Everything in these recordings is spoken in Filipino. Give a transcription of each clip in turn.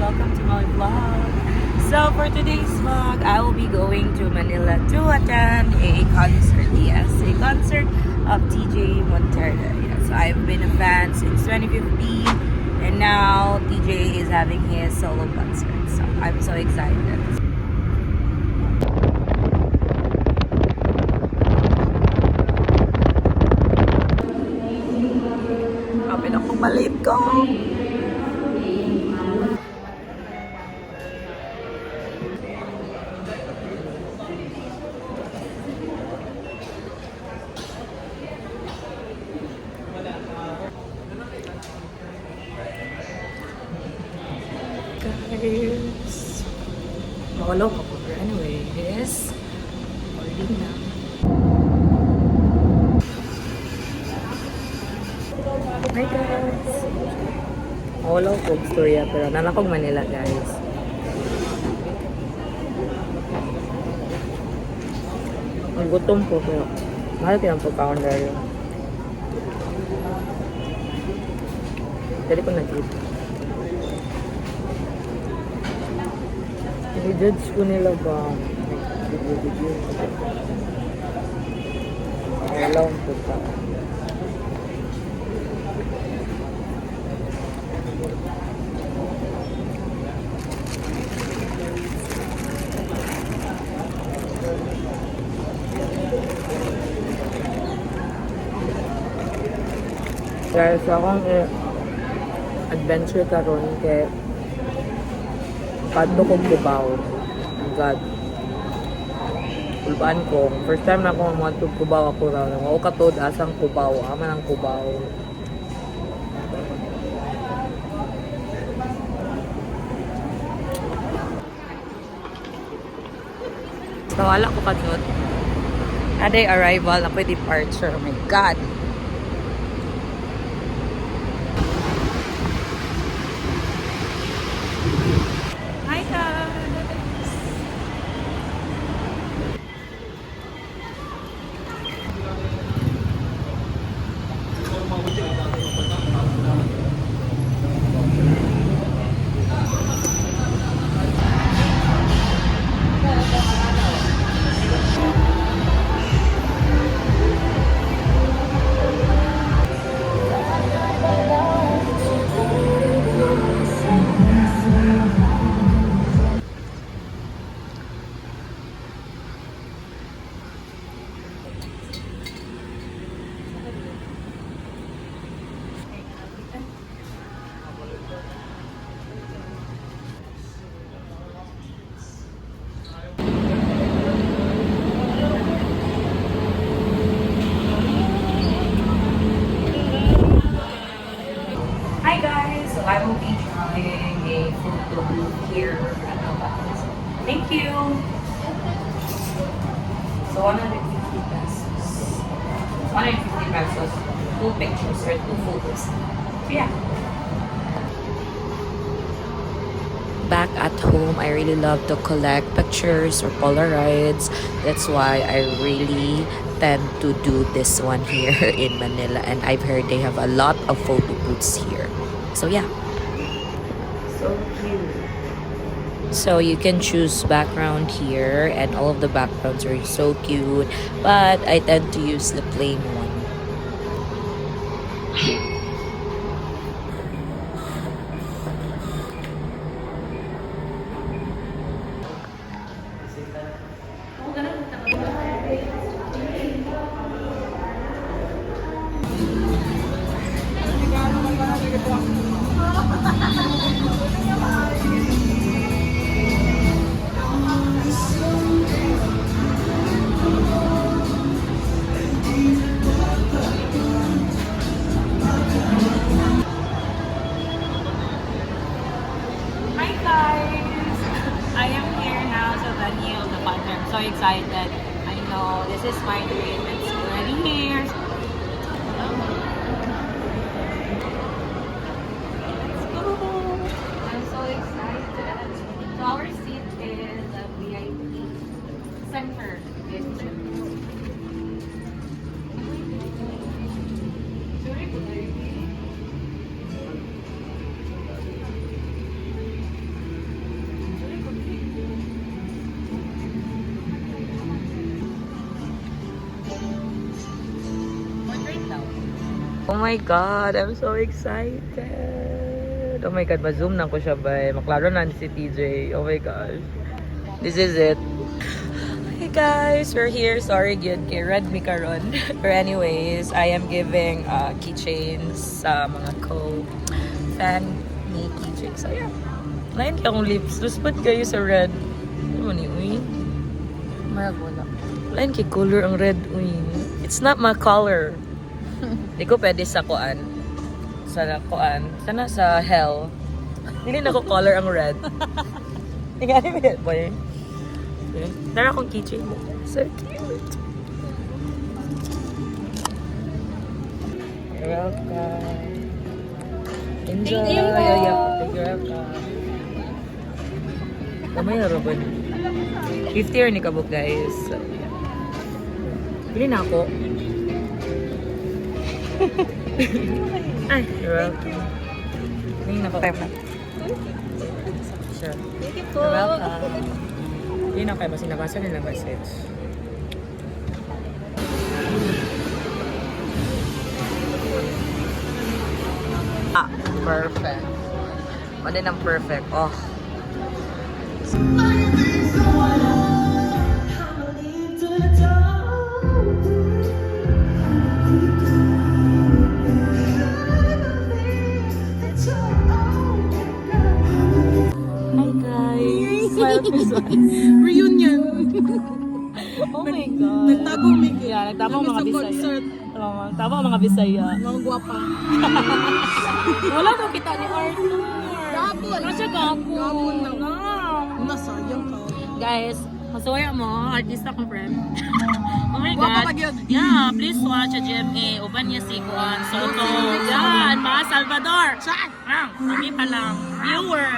welcome to my vlog. So for today's vlog, I will be going to Manila to attend a concert. Yes, a concert of TJ Montero. Yes, I've been a fan since 2015 and now TJ is having his solo concert. So I'm so excited. Kapit ako malit ko. Guys, wala ko. Anyway, yes. Holding na. Hi guys. Wala ko storya pero nalakog Manila guys. Ang gutom po pero mahal kayang pagkaon dahil. Dali ko nag-eat. I-judge ko nila ba? Video. Wala akong pagkaon. Guys, akong adventure karon kay Padto kong Cubao. Oh God. Ulbaan ko. First time na akong mga Cubao ako raw. Ako katod asang Cubao. Ama ng Cubao. So, wala ko kanot. Aday arrival na departure. Oh my God. Hi guys! Hi guys! So I will be trying a photo booth here at Albatas. Thank you! So 150 pesos. 150 pesos. 2 pictures or 2 photos. So yeah. Back at home, I really love to collect pictures or Polaroids. That's why I really tend to do this one here in Manila, and I've heard they have a lot of photo booths here. So yeah. So cute. So you can choose background here, and all of the backgrounds are so cute, but I tend to use the plain one. I'm so excited. I know this is my dream. It's already here. Let's go. I'm so excited. So our seat is a VIP center. my God, I'm so excited. Oh my God, ma-zoom na ko siya ba. Maklaro na si TJ. Oh my gosh. This is it. Hey guys, we're here. Sorry, good kay Red mi karon. But anyways, I am giving keychains sa mga co-fan ni TJ. So yeah. Lain ka akong lips. Luspad kayo sa red. Ano ni, uy? Marag wala. Lain kay color ang red, uy. It's not my color. Di ko pwede sa kuan. Sa kuan. Sana sa hell. Hindi na ko color ang red. Tingnan mo yan, boy. Okay. Tara akong keychain mo. So cute. You're welcome. Enjoy. Thank you po. You're welcome. Kamay na robot. 50 or ni kabuk, guys. So, bili na ako. Ay, you're welcome. Bili na ako. Sure. Thank you po. You're welcome. Bili na kayo. Mas nabasa nila message. Ah, perfect. Ano ng perfect? Oh. Hi guys! Reunion. Oh my God! Nagtagong may Yeah, nagtapang mga sa Bisaya. concert. Nagtapang mga Bisaya. Mga guwapa. Wala daw kita ni Arthur. Gabon. Nasa gapo. Gabon na. No. Nasayang ka. Guys, masuya mo, artista kong friend. Oh my Guwapa God. pa gyud. Yeah, please watch a GMA. Uban niya si Juan Soto. Yan, mga Salvador. Saan? Kami pa lang. Viewer.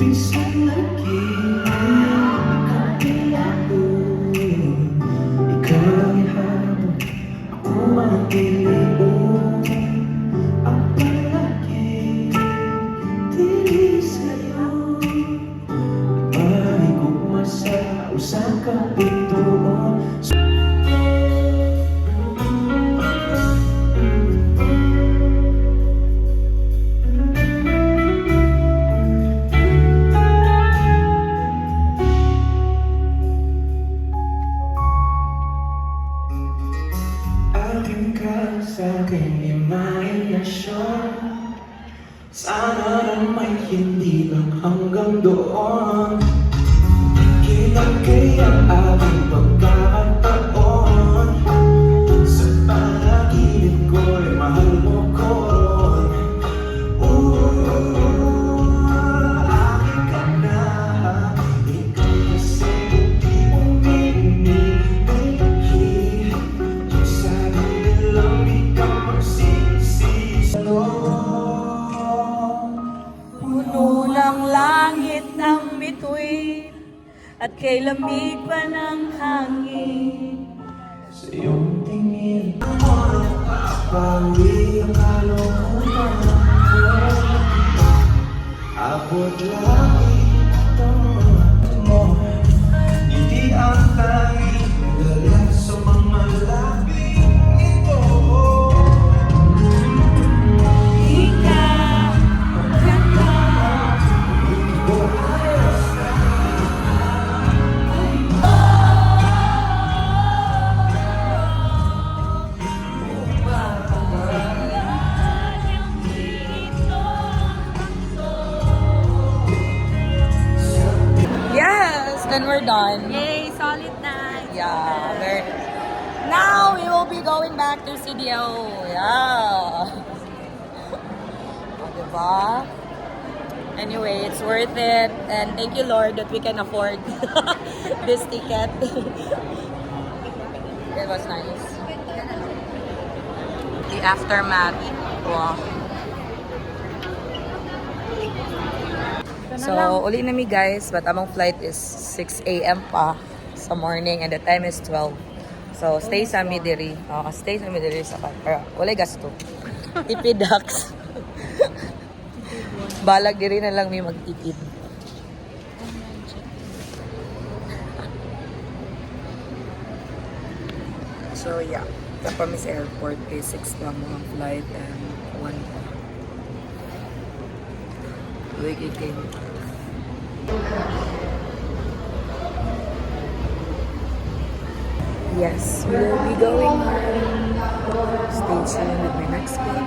Isang lagi kaya ko ikaw ay habang ako ang ilion ang palagi dili sa'yo maligugma sa usang kapituon. Sa aking imahinasyon sana na may hindi lang hanggang doon. Kinagay ang aking pagkakataon. Sa panaginip ko'y mahal mo ko ron. Aking ka na. Ikaw kasi hindi umiinibig. Sabi nilang di ka magsisisi. Puno ng langit ang bituin at kay lamig pa ng hangin. Sa iyong tingin pawi ang kalungkutan ko. Abot lagi ito mo. Hindi ang tanging dala sa mga labing ito. then we're done. Yay, solid night. Yeah, very. Now we will be going back to CDO. Yeah. O, diba? Anyway, it's worth it. And thank you, Lord, that we can afford this ticket. It was nice. The aftermath. Wow. So, uli na mi guys, but among flight is 6 a.m. pa sa morning and the time is 12. So, stay sa mi diri. Stay sa mi diri sa wala gasto. Tipidax. Balag diri na lang mi magtipid. So, yeah. Tapamis Airport kay 6 lang mga flight and 1 pa. Wait, yes, we will be going home. Stay tuned with my next vlog.